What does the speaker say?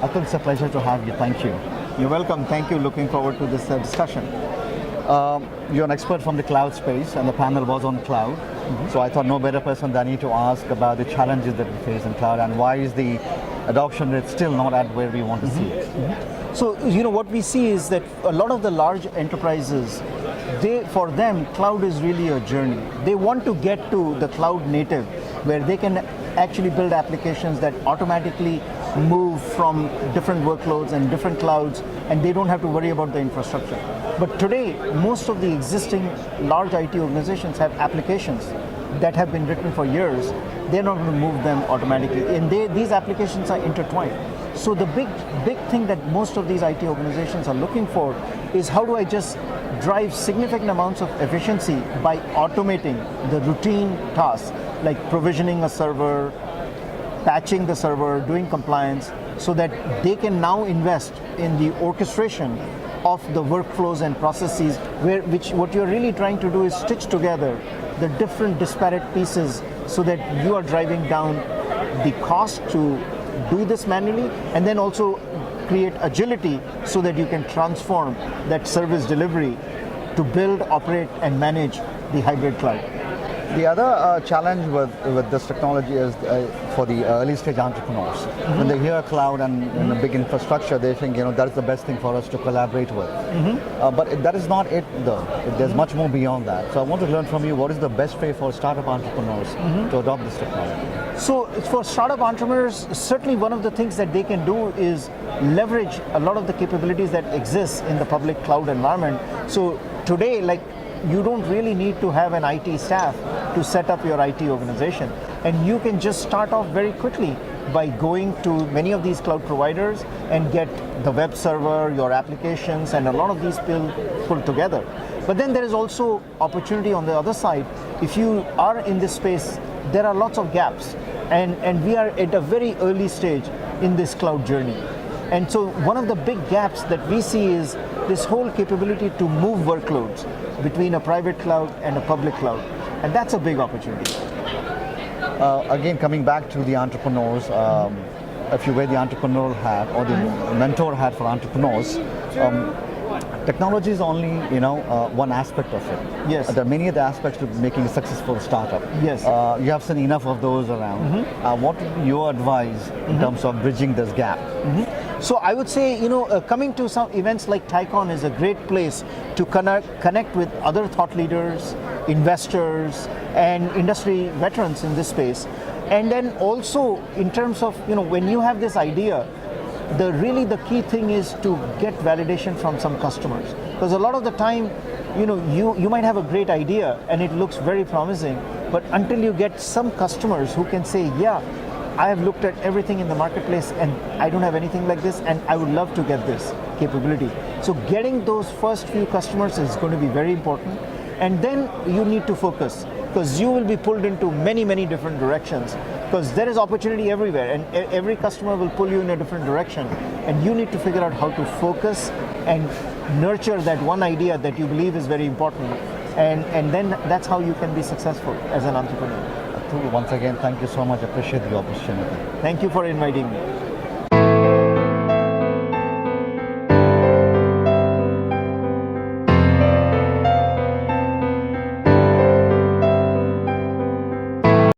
Atul, it's a pleasure to have you. Thank you. You're welcome. Thank you. Looking forward to this discussion. You're an expert from the cloud space, and the panel was on cloud. So I thought no better person than you to ask about the challenges that we face in cloud and why is the adoption rate still not at where we want to see it. So, what we see is that a lot of the large enterprises, for them, cloud is really a journey. They want to get to the cloud native, where they can actually build applications that automatically move from different workloads and different clouds, and they don't have to worry about the infrastructure. But today, most of the existing large IT organizations have applications that have been written for years. They're not going to move them automatically, and these applications are intertwined. So the big thing that most of these IT organizations are looking for is, how do I just drive significant amounts of efficiency by automating the routine tasks like provisioning a server, patching the server, doing compliance, so that they can now invest in the orchestration of the workflows and processes, what you're really trying to do is stitch together the different disparate pieces so that you are driving down the cost to do this manually, and then also create agility so that you can transform that service delivery to build, operate, and manage the hybrid cloud. The other challenge with this technology is for the early stage entrepreneurs. When they hear cloud and a big infrastructure, they think, that's the best thing for us to collaborate with. But that is not it though. There's much more beyond that. So I want to learn from you, what is the best way for startup entrepreneurs to adopt this technology? So for startup entrepreneurs, certainly one of the things that they can do is leverage a lot of the capabilities that exist in the public cloud environment. So today, you don't really need to have an IT staff to set up your IT organization. And you can just start off very quickly by going to many of these cloud providers and get the web server, your applications, and a lot of these pulled together. But then there is also opportunity on the other side. If you are in this space, there are lots of gaps. And we are at a very early stage in this cloud journey. And so one of the big gaps that we see is this whole capability to move workloads between a private cloud and a public cloud. And that's a big opportunity. Again, coming back to the entrepreneurs, if you wear the entrepreneurial hat or the mentor hat for entrepreneurs, technology is only one aspect of it. Yes. There are many other aspects to making a successful startup. Yes. You have seen enough of those around. What would be your advice in terms of bridging this gap? So I would say, coming to some events like TiEcon is a great place to connect with other thought leaders, investors, and industry veterans in this space. And then also in terms of, when you have this idea, the key thing is to get validation from some customers. Because a lot of the time, you might have a great idea and it looks very promising, but until you get some customers who can say, yeah, I have looked at everything in the marketplace and I don't have anything like this, and I would love to get this capability. So getting those first few customers is going to be very important. And then you need to focus, because you will be pulled into many, many different directions, because there is opportunity everywhere and every customer will pull you in a different direction. And you need to figure out how to focus and nurture that one idea that you believe is very important. And then that's how you can be successful as an entrepreneur. Once again, thank you so much. I appreciate the opportunity. Thank you for inviting me.